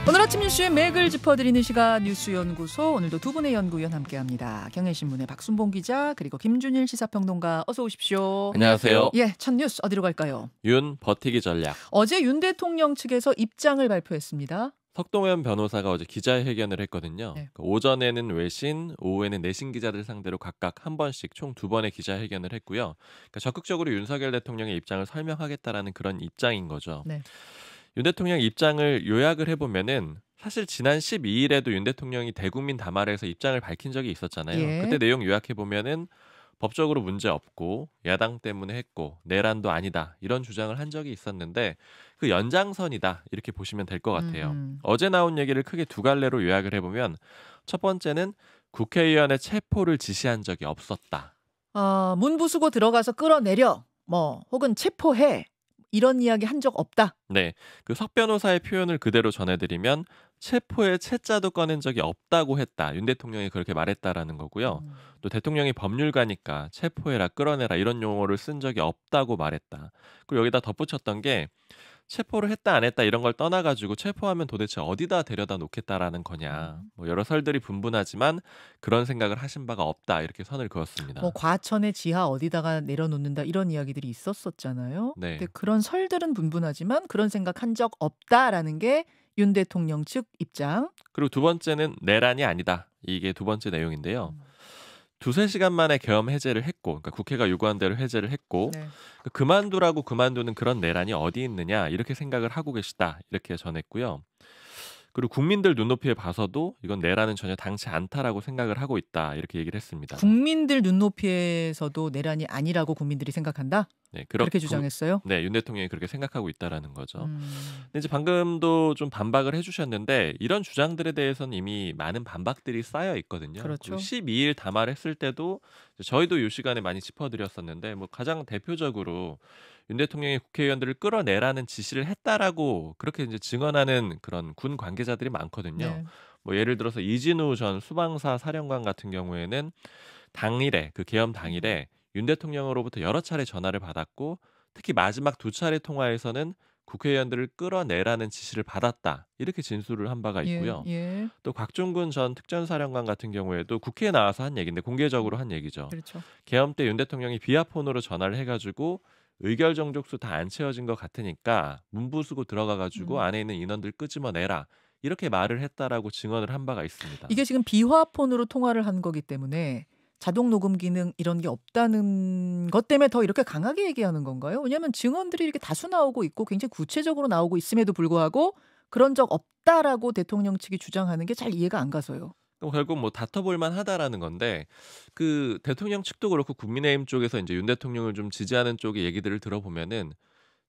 오늘 아침 뉴스의 맥을 짚어드리는 시간 뉴스연구소, 오늘도 두 분의 연구위원 함께합니다. 경향신문의 박순봉 기자 그리고 김준일 시사평론가, 어서 오십시오. 안녕하세요. 예, 첫 뉴스 어디로 갈까요? 윤 버티기 전략. 어제 윤 대통령 측에서 입장을 발표했습니다. 석동현 변호사가 어제 기자회견을 했거든요. 네. 오전에는 외신, 오후에는 내신 기자들 상대로 각각 한 번씩 총 2번의 기자회견을 했고요. 그러니까 적극적으로 윤석열 대통령의 입장을 설명하겠다라는 그런 입장인 거죠. 네. 윤 대통령 입장을 요약을 해보면은 사실 지난 12일에도 윤 대통령이 대국민 담화에서 입장을 밝힌 적이 있었잖아요. 예. 그때 내용 요약해보면은 법적으로 문제 없고 야당 때문에 했고 내란도 아니다 이런 주장을 한 적이 있었는데 그 연장선이다 이렇게 보시면 될 것 같아요. 어제 나온 얘기를 크게 두 갈래로 요약을 해보면 첫 번째는 국회의원의 체포를 지시한 적이 없었다. 문 부수고 들어가서 끌어내려, 혹은 체포해, 이런 이야기 한 적 없다. 네, 그 석 변호사의 표현을 그대로 전해드리면 체포의 채자도 꺼낸 적이 없다고 했다. 윤 대통령이 그렇게 말했다라는 거고요. 또 대통령이 법률가니까 체포해라, 끌어내라 이런 용어를 쓴 적이 없다고 말했다. 그리고 여기다 덧붙였던 게 체포를 했다 안 했다 이런 걸 떠나가지고 체포하면 도대체 어디다 데려다 놓겠다라는 거냐. 뭐 여러 설들이 분분하지만 그런 생각을 하신 바가 없다 이렇게 선을 그었습니다. 과천의 지하 어디다가 내려놓는다 이런 이야기들이 있었었잖아요. 네. 근데 그런 설들은 분분하지만 그런 생각 한 적 없다라는 게 윤 대통령 측 입장. 그리고 두 번째는 내란이 아니다. 이게 두 번째 내용인데요. 두세 시간 만에 계엄 해제를 했고, 그러니까 국회가 요구한 대로 해제를 했고, 네. 그만두라고 그만두는 그런 내란이 어디 있느냐 이렇게 생각을 하고 계시다 이렇게 전했고요. 그리고 국민들 눈높이에 봐서도 이건 내란은 전혀 당치 않다라고 생각을 하고 있다 이렇게 얘기를 했습니다. 국민들 눈높이에서도 내란이 아니라고 국민들이 생각한다? 네, 그렇게 주장했어요? 네, 윤 대통령이 그렇게 생각하고 있다라는 거죠. 근데 이제 방금도 좀 반박을 해주셨는데 이런 주장들에 대해서는 이미 많은 반박들이 쌓여 있거든요. 그렇죠. 12일 담화를 했을 때도 저희도 이 시간에 많이 짚어드렸었는데 뭐 가장 대표적으로 윤 대통령이 국회의원들을 끌어내라는 지시를 했다라고 그렇게 이제 증언하는 그런 군 관계자들이 많거든요. 네. 뭐 예를 들어서 이진우 전 수방사 사령관 같은 경우에는 당일에 그 계엄 당일에 윤 대통령으로부터 여러 차례 전화를 받았고 특히 마지막 2차례 통화에서는 국회의원들을 끌어내라는 지시를 받았다 이렇게 진술을 한 바가 있고요. 예. 또 곽종근 전 특전사령관 같은 경우에도 국회에 나와서 한 얘기인데 공개적으로 한 얘기죠. 그렇죠. 계엄 때 윤 대통령이 비아폰으로 전화를 해가지고 의결 정족수 다 안 채워진 것 같으니까 문부수고 들어가가지고 안에 있는 인원들 끄집어내라 이렇게 말을 했다라고 증언을 한 바가 있습니다. 이게 지금 비화폰으로 통화를 한 거기 때문에 자동 녹음 기능 이런 게 없다는 것 때문에 더 이렇게 강하게 얘기하는 건가요? 왜냐하면 증언들이 이렇게 다수 나오고 있고 굉장히 구체적으로 나오고 있음에도 불구하고 그런 적 없다라고 대통령 측이 주장하는 게 잘 이해가 안 가서요. 그럼 결국 뭐 다퉈볼 만하다라는 건데 그 대통령 측도 그렇고 국민의힘 쪽에서 이제 윤 대통령을 좀 지지하는 쪽의 얘기들을 들어보면은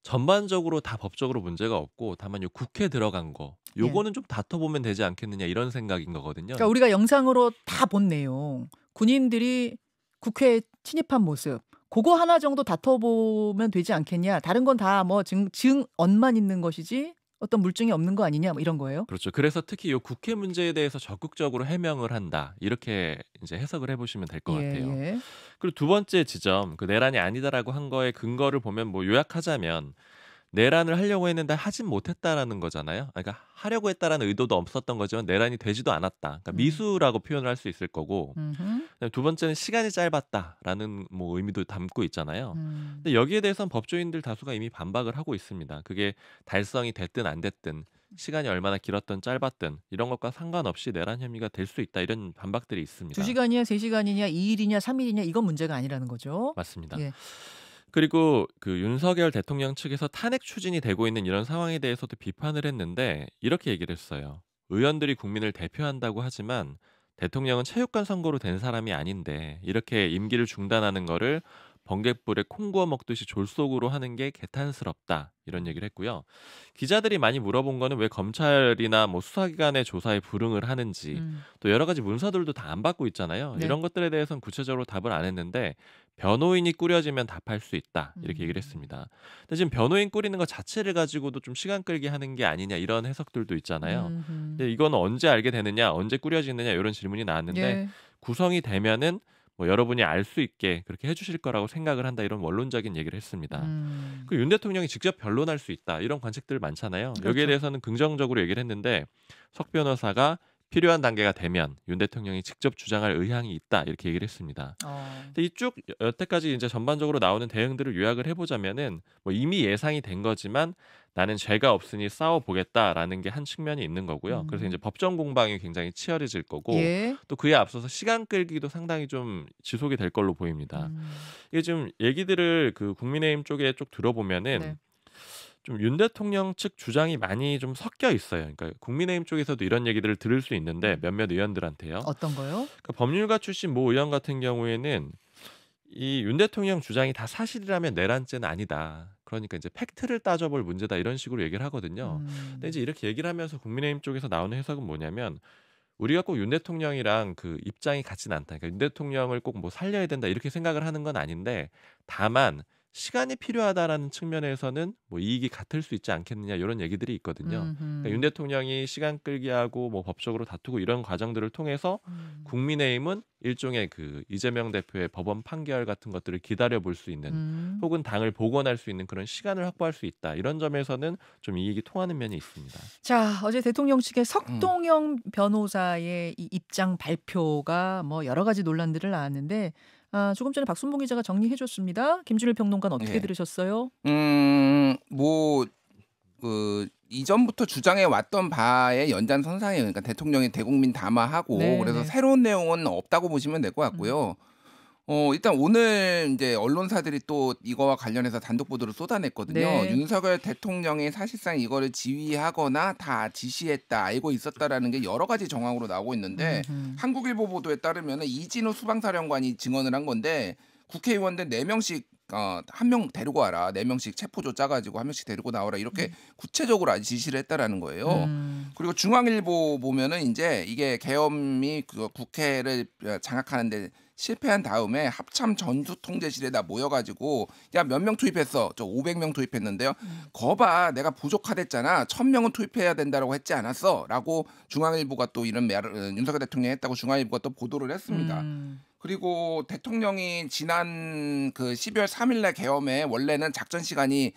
전반적으로 다 법적으로 문제가 없고 다만 요 국회 들어간 거 요거는 좀 다퉈보면 되지 않겠느냐 이런 생각인 거거든요. 그러니까 우리가 영상으로 다 본 내용, 군인들이 국회에 침입한 모습, 그거 하나 정도 다퉈보면 되지 않겠냐. 다른 건 다 뭐 증언만 있는 것이지 어떤 물증이 없는 거 아니냐, 뭐 이런 거예요. 그렇죠. 그래서 특히 요 국회 문제에 대해서 적극적으로 해명을 한다. 이렇게 이제 해석을 해보시면 될 것 같아요. 예. 그리고 두 번째 지점, 그 내란이 아니다라고 한 거의 근거를 보면 뭐 요약하자면 내란을 하려고 했는데 하진 못했다라는 거잖아요. 그러니까 하려고 했다라는 의도도 없었던 거지만 내란이 되지도 않았다. 그러니까 미수라고 표현을 할 수 있을 거고. 그다음에 두 번째는 시간이 짧았다라는 뭐 의미도 담고 있잖아요. 근데 여기에 대해서는 법조인들 다수가 이미 반박을 하고 있습니다. 그게 달성이 됐든 안 됐든 시간이 얼마나 길었든 짧았든 이런 것과 상관없이 내란 혐의가 될 수 있다. 이런 반박들이 있습니다. 2시간이냐 3시간이냐 2일이냐 3일이냐 이건 문제가 아니라는 거죠. 맞습니다. 예. 그리고 그 윤석열 대통령 측에서 탄핵 추진이 되고 있는 이런 상황에 대해서도 비판을 했는데 이렇게 얘기를 했어요. 의원들이 국민을 대표한다고 하지만 대통령은 체육관 선거로 된 사람이 아닌데 이렇게 임기를 중단하는 거를 번갯불에 콩 구워 먹듯이 졸속으로 하는 게 개탄스럽다. 이런 얘기를 했고요. 기자들이 많이 물어본 거는 왜 검찰이나 뭐 수사기관의 조사에 불응을 하는지 또 여러 가지 문서들도 다 안 받고 있잖아요. 네. 이런 것들에 대해서는 구체적으로 답을 안 했는데 변호인이 꾸려지면 답할 수 있다. 이렇게 얘기를 했습니다. 근데 지금 변호인 꾸리는 것 자체를 가지고도 좀 시간 끌기 하는 게 아니냐 이런 해석들도 있잖아요. 근데 이건 언제 알게 되느냐, 언제 꾸려지느냐 이런 질문이 나왔는데 예. 구성이 되면은 뭐 여러분이 알 수 있게 그렇게 해 주실 거라고 생각을 한다. 이런 원론적인 얘기를 했습니다. 음. 그 윤 대통령이 직접 변론할 수 있다. 이런 관측들 많잖아요. 여기에 그렇죠. 대해서는 긍정적으로 얘기를 했는데 석 변호사가 필요한 단계가 되면 윤 대통령이 직접 주장할 의향이 있다. 이렇게 얘기를 했습니다. 어. 근데 이쭉 여태까지 이제 전반적으로 나오는 대응들을 요약을 해 보자면은 뭐 이미 예상이 된 거지만 "나는 죄가 없으니 싸워 보겠다."라는 게 한 측면이 있는 거고요. 그래서 이제 음. 법정 공방이 굉장히 치열해질 거고 예. 또 그에 앞서서 시간 끌기도 상당히 좀 지속이 될 걸로 보입니다. 음. 이게 좀 얘기들을 그 국민의힘 쪽에 쭉 들어보면은 네. 좀 윤 대통령 측 주장이 많이 좀 섞여 있어요. 그러니까 국민의힘 쪽에서도 이런 얘기들을 들을 수 있는데 몇몇 의원들한테요. 어떤 거요? 그러니까 법률가 출신 모 의원 같은 경우에는 이 윤 대통령 주장이 다 사실이라면 내란죄는 아니다. 그러니까 이제 팩트를 따져볼 문제다. 이런 식으로 얘기를 하거든요. 근데 음. 이제 이렇게 얘기를 하면서 국민의힘 쪽에서 나오는 해석은 뭐냐면 우리가 꼭 윤 대통령이랑 그 입장이 같지는 않다. 그러니까 윤 대통령을 꼭 뭐 살려야 된다 이렇게 생각을 하는 건 아닌데 다만 시간이 필요하다라는 측면에서는 뭐 이익이 같을 수 있지 않겠느냐 이런 얘기들이 있거든요. 그러니까 윤 음음. 대통령이 시간 끌기 하고 뭐 법적으로 다투고 이런 과정들을 통해서 음. 국민의힘은 일종의 그 이재명 대표의 법원 판결 같은 것들을 기다려 볼 수 있는 음. 혹은 당을 복원할 수 있는 그런 시간을 확보할 수 있다. 이런 점에서는 좀 이익이 통하는 면이 있습니다. 자, 어제 대통령 측의 음. 석동영 변호사의 이 입장 발표가 뭐 여러 가지 논란들을 낳았는데 조금 전에 박순봉 기자가 정리해 줬습니다. 김준일 평론가는 어떻게 예. 들으셨어요? 뭐 이전부터 주장해 왔던 바의 연장선상이에요. 그러니까 대통령이 대국민 담화하고 그래서 네네. 새로운 내용은 없다고 보시면 될 것 음. 같고요. 일단 오늘 이제 언론사들이 또 이거와 관련해서 단독 보도를 쏟아냈거든요. 네. 윤석열 대통령이 사실상 이거를 지휘하거나 다 지시했다, 알고 있었다라는 게 여러 가지 정황으로 나오고 있는데 음흠. 한국일보 보도에 따르면은 이진우 수방사령관이 증언을 한 건데 국회의원들 4명씩 한 명 데리고 와라. 4명씩 체포조 짜가지고 한 명씩 데리고 나와라. 이렇게 음. 구체적으로 아주 지시를 했다라는 거예요. 음. 그리고 중앙일보 보면은 이제 이게 계엄이 그 국회를 장악하는데 실패한 다음에 합참 전수통제실에다 모여가지고 야 몇 명 투입했어? 저 500명 투입했는데요. 거봐 내가 부족하댔잖아. 1000명은 투입해야 된다라고 했지 않았어? 라고 중앙일보가 또 이런 말을 윤석열 대통령이 했다고 중앙일보가 또 보도를 했습니다. 음. 그리고 대통령이 지난 그 12월 3일 날 계엄에 원래는 작전 시간이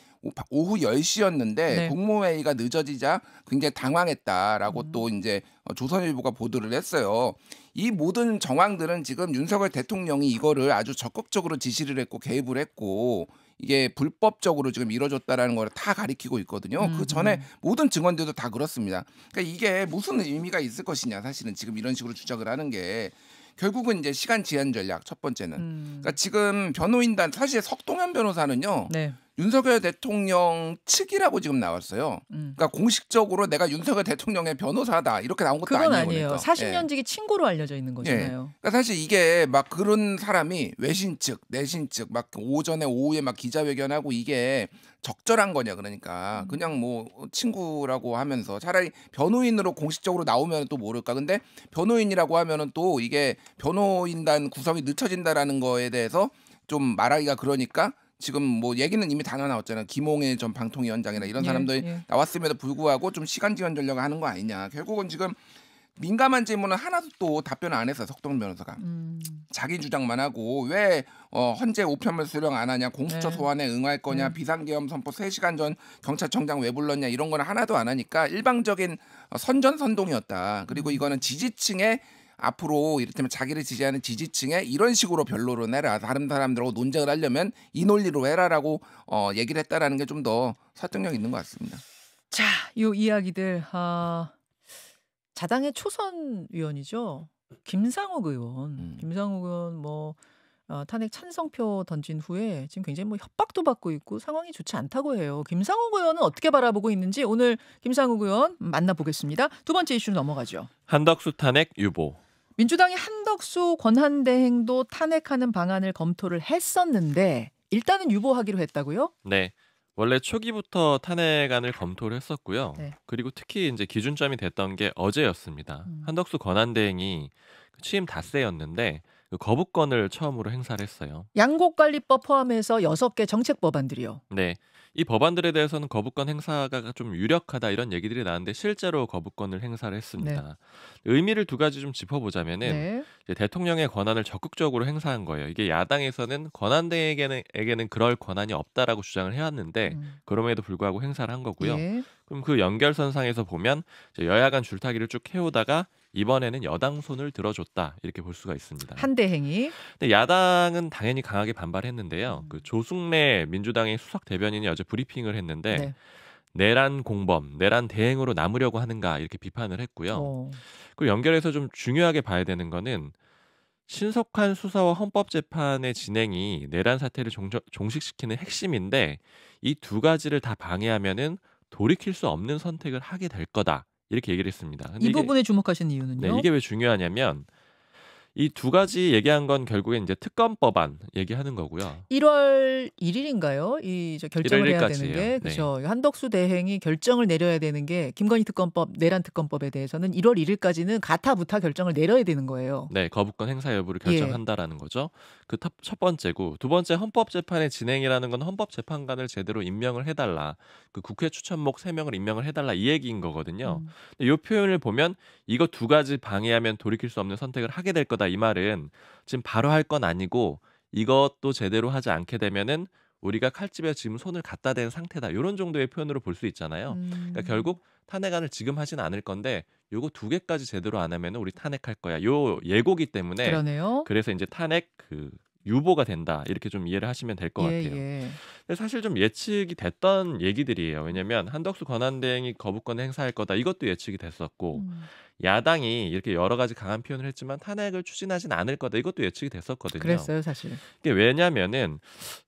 오후 10시였는데 네. 국무회의가 늦어지자 굉장히 당황했다라고 또 이제 조선일보가 보도를 했어요. 이 모든 정황들은 지금 윤석열 대통령이 이거를 아주 적극적으로 지시를 했고 개입을 했고 이게 불법적으로 지금 이루어졌다라는 걸 다 가리키고 있거든요. 그 전에 음흠. 모든 증언들도 다 그렇습니다. 그러니까 이게 무슨 의미가 있을 것이냐 사실은 지금 이런 식으로 주장을 하는 게 결국은 이제 시간 제한 전략 첫 번째는. 그러니까 지금 변호인단 사실 석동현 변호사는요. 네. 윤석열 대통령 측이라고 지금 나왔어요. 음. 그러니까 공식적으로 내가 윤석열 대통령의 변호사다 이렇게 나온 것도 그건 아니에요. 아니에요. 그러니까. 40년지기 친구로 알려져 있는 거잖아요. 그러니까 사실 이게 막 그런 사람이 외신 측, 내신 측 막 오전에 오후에 막 기자회견하고 이게 적절한 거냐 그러니까 그냥 뭐 친구라고 하면서 차라리 변호인으로 공식적으로 나오면 또 모를까. 근데 변호인이라고 하면은 또 이게 변호인단 구성이 늦춰진다라는 거에 대해서 좀 말하기가 그러니까 지금 뭐 얘기는 이미 다 나왔잖아요. 김홍일 전 방통위원장이나 이런 예, 사람들이 예. 나왔음에도 불구하고 좀 시간 지연 전략을 하는 거 아니냐. 결국은 지금 민감한 질문은 하나도 또 답변을 안 했어요. 석동 변호사가. 자기 주장만 하고 왜 헌재 우편물 수령 안 하냐, 공수처 네. 소환에 응할 거냐, 네. 비상계엄 선포 3시간 전 경찰청장 왜 불렀냐 이런 거는 하나도 안 하니까 일방적인 선전선동이었다. 그리고 이거는 지지층의 앞으로 이를테면 자기를 지지하는 지지층에 이런 식으로 변론을 해라. 다른 사람들하고 논쟁을 하려면 이 논리로 해라라고 얘기를 했다라는 게 좀 더 설득력 있는 것 같습니다. 자, 요 이야기들 자당의 초선 의원이죠. 김상욱 의원. 김상욱 의원 뭐 탄핵 찬성표 던진 후에 지금 굉장히 뭐 협박도 받고 있고 상황이 좋지 않다고 해요. 김상욱 의원은 어떻게 바라보고 있는지 오늘 김상욱 의원 만나보겠습니다. 두 번째 이슈로 넘어가죠. 한덕수 탄핵 유보. 민주당이 한덕수 권한대행도 탄핵하는 방안을 검토를 했었는데 일단은 유보하기로 했다고요? 네. 원래 초기부터 탄핵안을 검토를 했었고요. 네. 그리고 특히 이제 기준점이 됐던 게 어제였습니다. 한덕수 권한대행이 취임 닷새였는데 그 거부권을 처음으로 행사를 했어요. 양곡관리법 포함해서 6개 정책 법안들이요. 네. 이 법안들에 대해서는 거부권 행사가 좀 유력하다 이런 얘기들이 나왔는데 실제로 거부권을 행사를 네. 했습니다. 의미를 두 가지 좀 짚어보자면은 네. 이제 대통령의 권한을 적극적으로 행사한 거예요. 이게 야당에서는 권한대행에게는 그럴 권한이 없다라고 주장을 해왔는데 음. 그럼에도 불구하고 행사를 한 거고요. 예. 그럼 그 연결선상에서 보면 이제 여야 간 줄타기를 쭉 해오다가 이번에는 여당 손을 들어줬다 이렇게 볼 수가 있습니다. 한대행이. 근데 야당은 당연히 강하게 반발했는데요. 그 음. 조승래 민주당의 수석 대변인이 어제 브리핑을 했는데 네. 내란 공범, 내란 대행으로 남으려고 하는가 이렇게 비판을 했고요. 어. 그리고 연결해서 좀 중요하게 봐야 되는 거는 신속한 수사와 헌법재판의 진행이 내란 사태를 종식시키는 핵심인데 이 두 가지를 다 방해하면은 돌이킬 수 없는 선택을 하게 될 거다 이렇게 얘기를 했습니다. 근데 이 이게 부분에 주목하신 네, 이유는요? 이게 왜 중요하냐면 이 두 가지 얘기한 건 결국엔 이제 특검 법안 얘기하는 거고요. 1월 1일인가요? 이 저 1월 결정을 해야 되는 1일까지예요. 게 네. 그죠. 한덕수 대행이 결정을 내려야 되는 게 김건희 특검법, 내란 특검법에 대해서는 1월 1일까지는 가타부타 결정을 내려야 되는 거예요. 네, 거부권 행사 여부를 예. 결정한다라는 거죠. 그 첫 번째고 두 번째 헌법재판의 진행이라는 건 헌법재판관을 제대로 임명을 해달라. 그 국회 추천목 3명을 임명을 해달라 이 얘기인 거거든요. 음. 근데 이 표현을 보면 이거 두 가지 방해하면 돌이킬 수 없는 선택을 하게 될 거다 이 말은 지금 바로 할 건 아니고 이것도 제대로 하지 않게 되면은 우리가 칼집에 지금 손을 갖다 댄 상태다. 이런 정도의 표현으로 볼 수 있잖아요. 그러니까 결국 탄핵안을 지금 하진 않을 건데 요거 두 개까지 제대로 안 하면 우리 탄핵할 거야. 요 예고기 때문에 그러네요. 그래서 이제 탄핵 그 유보가 된다. 이렇게 좀 이해를 하시면 될 것 예, 같아요. 예. 근데 사실 좀 예측이 됐던 얘기들이에요. 왜냐면 한덕수 권한대행이 거부권을 행사할 거다. 이것도 예측이 됐었고 음. 야당이 이렇게 여러 가지 강한 표현을 했지만 탄핵을 추진하진 않을 거다. 이것도 예측이 됐었거든요. 그랬어요, 사실. 이게 왜냐면은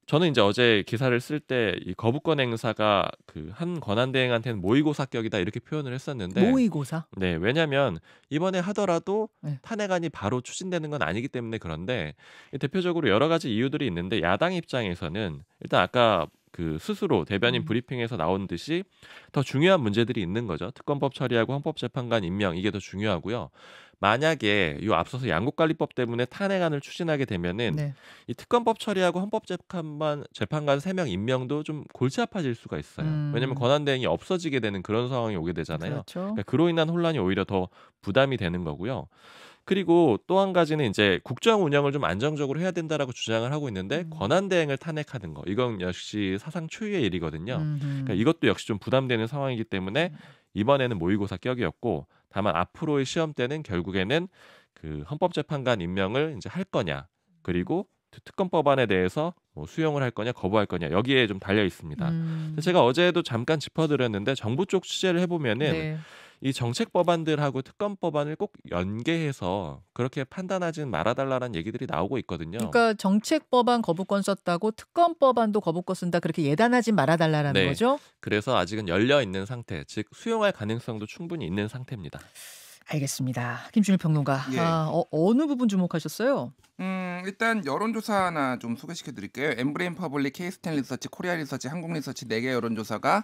저는 이제 어제 기사를 쓸 때 이 거부권 행사가 그 한 권한대행한테는 모의고사격이다 이렇게 표현을 했었는데 모의고사. 네, 왜냐면 이번에 하더라도 네. 탄핵안이 바로 추진되는 건 아니기 때문에 그런데 이 대표적으로 여러 가지 이유들이 있는데 야당 입장에서는 일단 아까 그 스스로 대변인 음. 브리핑에서 나온 듯이 더 중요한 문제들이 있는 거죠. 특검법 처리하고 헌법재판관 임명 이게 더 중요하고요. 만약에 이 앞서서 양국관리법 때문에 탄핵안을 추진하게 되면은 네. 이 특검법 처리하고 헌법재판관 3명 임명도 좀 골치 아파질 수가 있어요. 왜냐면 음. 권한대행이 없어지게 되는 그런 상황이 오게 되잖아요. 그렇죠. 그러니까 그로 인한 혼란이 오히려 더 부담이 되는 거고요. 그리고 또 한 가지는 이제 국정 운영을 좀 안정적으로 해야 된다라고 주장을 하고 있는데 권한대행을 탄핵하는 거 이건 역시 사상 초유의 일이거든요. 그러니까 음흠. 이것도 역시 좀 부담되는 상황이기 때문에 이번에는 모의고사 격이었고 다만 앞으로의 시험 때는 결국에는 그 헌법재판관 임명을 이제 할 거냐 그리고 특검법안에 대해서 뭐 수용을 할 거냐 거부할 거냐 여기에 좀 달려 있습니다. 음. 제가 어제도 잠깐 짚어드렸는데 정부 쪽 취재를 해보면은 네. 이 정책 법안들하고 특검 법안을 꼭 연계해서 그렇게 판단하지는 말아달라는 얘기들이 나오고 있거든요. 그러니까 정책 법안 거부권 썼다고 특검 법안도 거부권 쓴다 그렇게 예단하지 말아달라는 네. 거죠? 그래서 아직은 열려 있는 상태, 즉 수용할 가능성도 충분히 있는 상태입니다. 알겠습니다. 김준일 평론가. 예. 어느 부분 주목하셨어요? 일단 여론조사 하나 좀 소개시켜 드릴게요. 엠브레인 퍼블릭, 케이스텐 리서치, 코리아 리서치, 한국 리서치 4개 여론조사가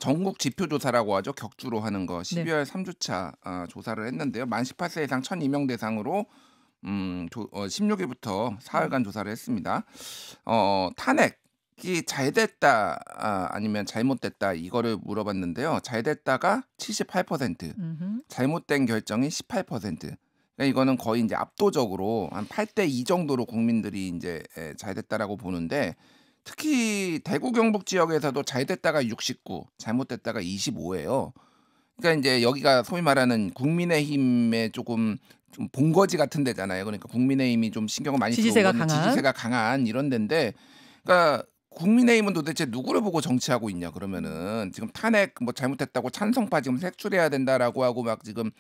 전국 지표조사라고 하죠. 격주로 하는 거 12월 3주차 조사를 했는데요. 만 18세 이상 1,002명 대상으로 16일부터 사흘간 조사를 했습니다. 탄핵이 잘 됐다 아니면 잘못됐다 이거를 물어봤는데요. 잘 됐다가 78%, 음흠. 잘못된 결정이 18%. 그러니까 이거는 거의 이제 압도적으로 한 8대 2 정도로 국민들이 이제 잘 됐다라고 보는데 특히 대구 경북 지역에서도 잘 됐다가 69, 잘못됐다가 25예요. 그러니까 이제 여기가 소위 말하는 국민의힘의 조금 좀 본거지 같은 데잖아요. 그러니까 국민의힘이 좀 신경을 많이 지지세가 들어오는 강한. 지지세가 강한 이런 데인데 그러니까 국민의힘은 도대체 누구를 보고 정치하고 있냐 그러면은 지금 탄핵 뭐 잘못했다고 찬성파 지금 색출해야 된다라고 하고 막 지금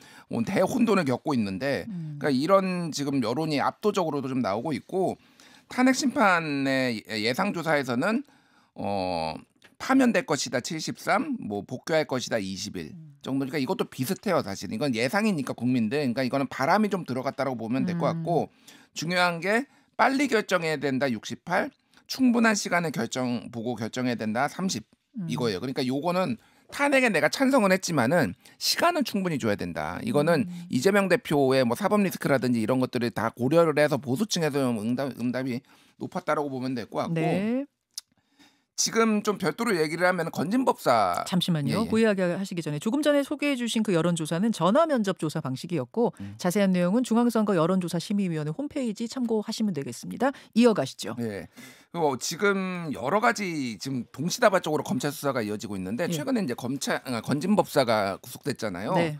대혼돈을 겪고 있는데 그러니까 이런 지금 여론이 압도적으로도 좀 나오고 있고 탄핵 심판의 예상 조사에서는 파면될 것이다 73, 뭐 복귀할 것이다 21 정도니까 이것도 비슷해요 사실. 이건 예상이니까 국민들. 그러니까 이거는 바람이 좀 들어갔다라고 보면 될 것 같고 중요한 게 빨리 결정해야 된다 68, 충분한 시간을 보고 결정해야 된다 30 이거예요. 그러니까 요거는 탄핵에 내가 찬성은 했지만은 시간은 충분히 줘야 된다. 이거는 이재명 대표의 뭐 사법 리스크라든지 이런 것들을 다 고려를 해서 보수층에서 응답이 높았다라고 보면 될 것 같고 네. 지금 좀 별도로 얘기를 하면 건진법사 잠시만요. 예. 그 이야기 하시기 전에 조금 전에 소개해 주신 그 여론조사는 전화 면접 조사 방식이었고 음. 자세한 내용은 중앙선거 여론조사심의위원회 홈페이지 참고하시면 되겠습니다. 이어가시죠. 예. 그리고 지금 여러 가지 지금 동시다발적으로 검찰 수사가 이어지고 있는데 예. 최근에 이제 건진법사가 구속됐잖아요. 네.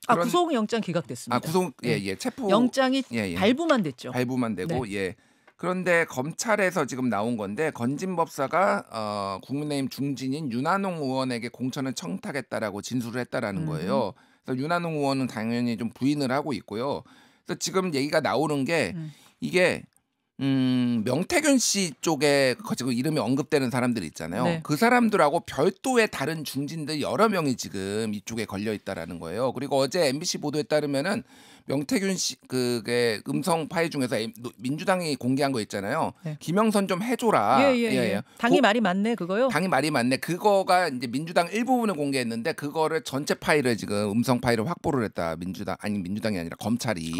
그런 구속영장 기각됐습니다. 구속 네. 체포 영장이 예. 발부만 됐죠. 발부만 되고 예. 그런데 검찰에서 지금 나온 건데 건진법사가 국민의힘 중진인 윤한홍 의원에게 공천을 청탁했다라고 진술을 했다라는 거예요. 그래서 윤한홍 의원은 당연히 좀 부인을 하고 있고요. 그래서 지금 얘기가 나오는 게 이게 명태균 씨 쪽에 지금 이름이 언급되는 사람들 있잖아요. 네. 그 사람들하고 별도의 다른 중진들 여러 명이 지금 이쪽에 걸려 있다라는 거예요. 그리고 어제 MBC 보도에 따르면은 명태균 씨 그게 음성 파일 중에서 민주당이 공개한 거 있잖아요. 네. 김영선 좀 해줘라. 예. 당이 말이 많네 그거요. 당이 말이 많네. 그거가 이제 민주당 일부분을 공개했는데 그거를 전체 파일을 지금 음성 파일을 확보를 했다. 민주당이 아니라 검찰이.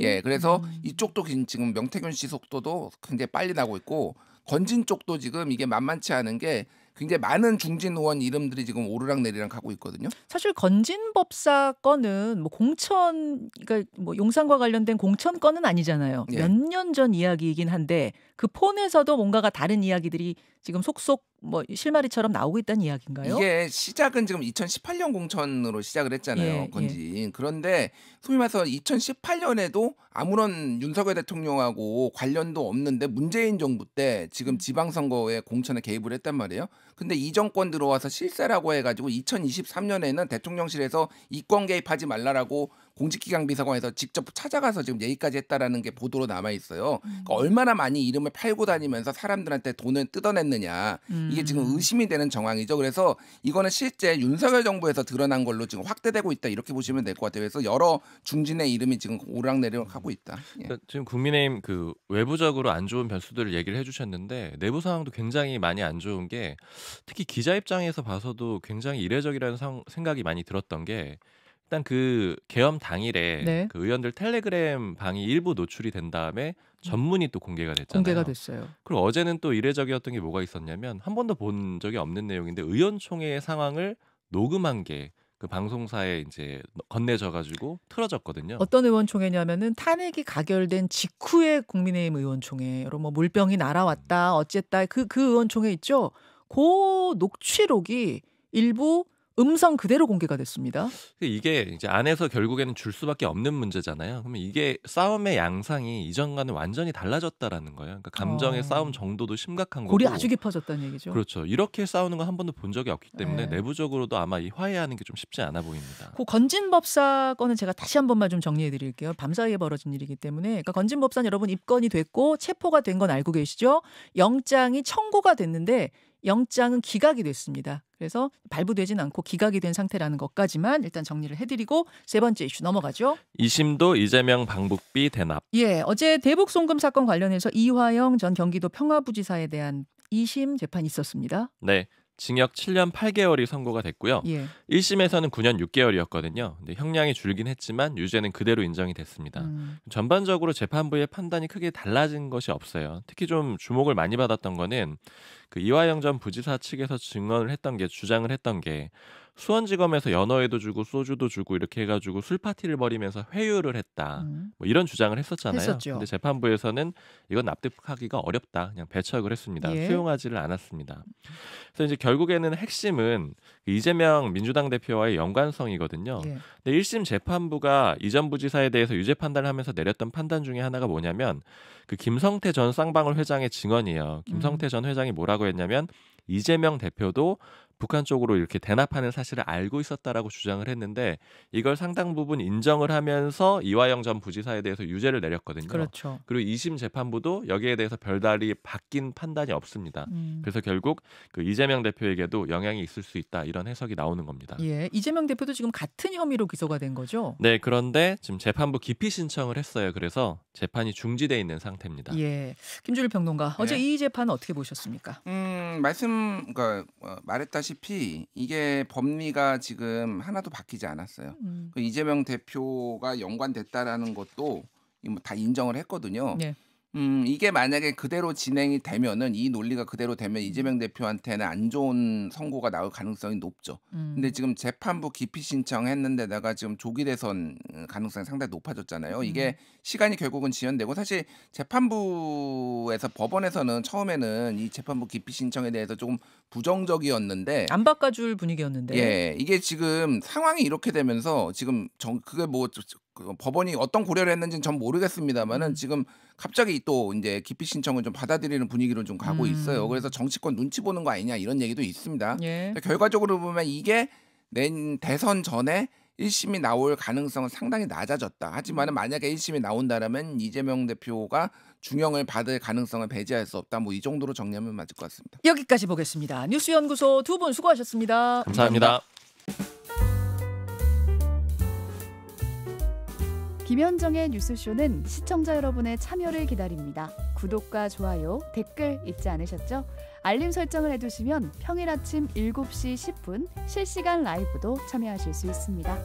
예, 그래서 이쪽도 지금 명태균 씨 속도도 굉장히 빨리 나고 있고 건진 쪽도 지금 이게 만만치 않은 게 굉장히 많은 중진 의원 이름들이 지금 오르락내리락 하고 있거든요. 사실 건진법사 건은 뭐 공천, 그러니까 뭐 용산과 관련된 공천 건은 아니잖아요. 예. 몇 년 전 이야기이긴 한데 그 폰에서도 뭔가가 다른 이야기들이 지금 속속 뭐 실마리처럼 나오고 있다는 이야기인가요? 이게 시작은 지금 2018년 공천으로 시작을 했잖아요. 건진. 그런데 소위 말해서 2018년에도 아무런 윤석열 대통령하고 관련도 없는데 문재인 정부 때 지금 지방선거에 공천에 개입을 했단 말이에요. 근데 이 정권 들어와서 실세라고 해가지고 2023년에는 대통령실에서 이권 개입하지 말라라고 공직기강 비서관에서 직접 찾아가서 지금 얘기까지 했다라는 게 보도로 남아 있어요. 그러니까 얼마나 많이 이름을 팔고 다니면서 사람들한테 돈을 뜯어냈느냐. 이게 지금 의심이 되는 정황이죠. 그래서 이거는 실제 윤석열 정부에서 드러난 걸로 지금 확대되고 있다 이렇게 보시면 될 것 같아요. 그래서 여러 중진의 이름이 지금 오락내리락 하고 있다. 예. 그러니까 지금 국민의힘 그 외부적으로 안 좋은 변수들을 얘기를 해주셨는데 내부 상황도 굉장히 많이 안 좋은 게 특히 기자 입장에서 봐서도 굉장히 이례적이라는 생각이 많이 들었던 게 일단 그 계엄 당일에 네. 그 의원들 텔레그램 방이 일부 노출이 된 다음에 전문이 또 공개가 됐잖아요. 공개가 됐어요. 그리고 어제는 또 이례적이었던 게 뭐가 있었냐면 한 번도 본 적이 없는 내용인데 의원총회의 상황을 녹음한 게 그 방송사에 이제 건네져 가지고 틀어졌거든요. 어떤 의원총회냐면은 탄핵이 가결된 직후에 국민의힘 의원총회, 여러 뭐 물병이 날아왔다, 어쨌다 그 의원총회 있죠. 그 녹취록이 일부 음성 그대로 공개가 됐습니다. 이게 이제 안에서 결국에는 줄 수밖에 없는 문제잖아요. 그러면 이게 싸움의 양상이 이전과는 완전히 달라졌다라는 거예요. 그러니까 감정의 싸움 정도도 심각한 골이 거고. 아주 깊어졌다는 얘기죠. 그렇죠. 이렇게 싸우는 건 한 번도 본 적이 없기 때문에 네. 내부적으로도 아마 이 화해하는 게 좀 쉽지 않아 보입니다. 그 건진법사 건은 제가 다시 한 번만 좀 정리해 드릴게요. 밤사이에 벌어진 일이기 때문에. 그러니까 건진법사는 여러분 입건이 됐고 체포가 된 건 알고 계시죠? 영장이 청구가 됐는데 영장은 기각이 됐습니다. 그래서 발부되진 않고 기각이 된 상태라는 것까지만 일단 정리를 해드리고 세 번째 이슈 넘어가죠. 2심도 이재명 방북비 대납. 예, 어제 대북 송금 사건 관련해서 이화영 전 경기도 평화부지사에 대한 2심 재판이 있었습니다. 네. 징역 7년 8개월이 선고가 됐고요. 예. 1심에서는 9년 6개월이었거든요. 근데 형량이 줄긴 했지만 유죄는 그대로 인정이 됐습니다. 전반적으로 재판부의 판단이 크게 달라진 것이 없어요. 특히 좀 주목을 많이 받았던 거는 그 이화영 전 부지사 측에서 주장을 했던 게 수원지검에서 연어회도 주고 소주도 주고 이렇게 해가지고 술 파티를 벌이면서 회유를 했다. 뭐 이런 주장을 했었잖아요. 했었죠. 근데 재판부에서는 이건 납득하기가 어렵다. 그냥 배척을 했습니다. 예. 수용하지를 않았습니다. 그래서 이제 결국에는 핵심은 이재명 민주당 대표와의 연관성이거든요. 예. 근데 1심 재판부가 이전 부지사에 대해서 유죄 판단을 하면서 내렸던 판단 중에 하나가 뭐냐면 그 김성태 전 쌍방울 회장의 증언이에요. 김성태 전 회장이 뭐라고 했냐면 이재명 대표도 북한 쪽으로 이렇게 대납하는 사실을 알고 있었다라고 주장을 했는데 이걸 상당 부분 인정을 하면서 이화영 전 부지사에 대해서 유죄를 내렸거든요. 그렇죠. 그리고 2심 재판부도 여기에 대해서 별다리 바뀐 판단이 없습니다. 그래서 결국 그 이재명 대표에게도 영향이 있을 수 있다 이런 해석이 나오는 겁니다. 예, 이재명 대표도 지금 같은 혐의로 기소가 된 거죠? 네, 그런데 지금 재판부 기피 신청을 했어요. 그래서 재판이 중지돼 있는 상태입니다. 예, 김준일 평론가, 어제 이 재판은 어떻게 보셨습니까? 그러니까 말했다시피 이게 법리가 지금 하나도 바뀌지 않았어요. 이재명 대표가 연관됐다라는 것도 다 인정을 했거든요. 네. 이게 만약에 그대로 진행이 되면은 이 논리가 그대로 되면 이재명 대표한테는 안 좋은 선고가 나올 가능성이 높죠. 근데 음. 지금 재판부 기피 신청했는데다가 지금 조기 대선 가능성이 상당히 높아졌잖아요. 이게 시간이 결국은 지연되고 사실 재판부에서 법원에서는 처음에는 이 재판부 기피 신청에 대해서 조금 부정적이었는데 안 바꿔줄 분위기였는데. 예. 이게 지금 상황이 이렇게 되면서 지금 그게 뭐 그 법원이 어떤 고려를 했는지는 전 모르겠습니다만은 지금 갑자기 또 인제 기피 신청을 좀 받아들이는 분위기로 좀 가고 있어요. 그래서 '정치권 눈치 보는 거 아니냐.' 이런 얘기도 있습니다. 예. 결과적으로 보면 이게 낸 대선 전에 1 심이 나올 가능성은 상당히 낮아졌다. 하지만은 만약에 1 심이 나온다라면 이재명 대표가 중형을 받을 가능성을 배제할 수 없다. 뭐 이 정도로 정리하면 맞을 것 같습니다. 여기까지 보겠습니다. 뉴스연구소 두 분 수고하셨습니다. 감사합니다. 김현정의 뉴스쇼는 시청자 여러분의 참여를 기다립니다. 구독과 좋아요, 댓글 잊지 않으셨죠? 알림 설정을 해두시면 평일 아침 7시 10분 실시간 라이브도 참여하실 수 있습니다.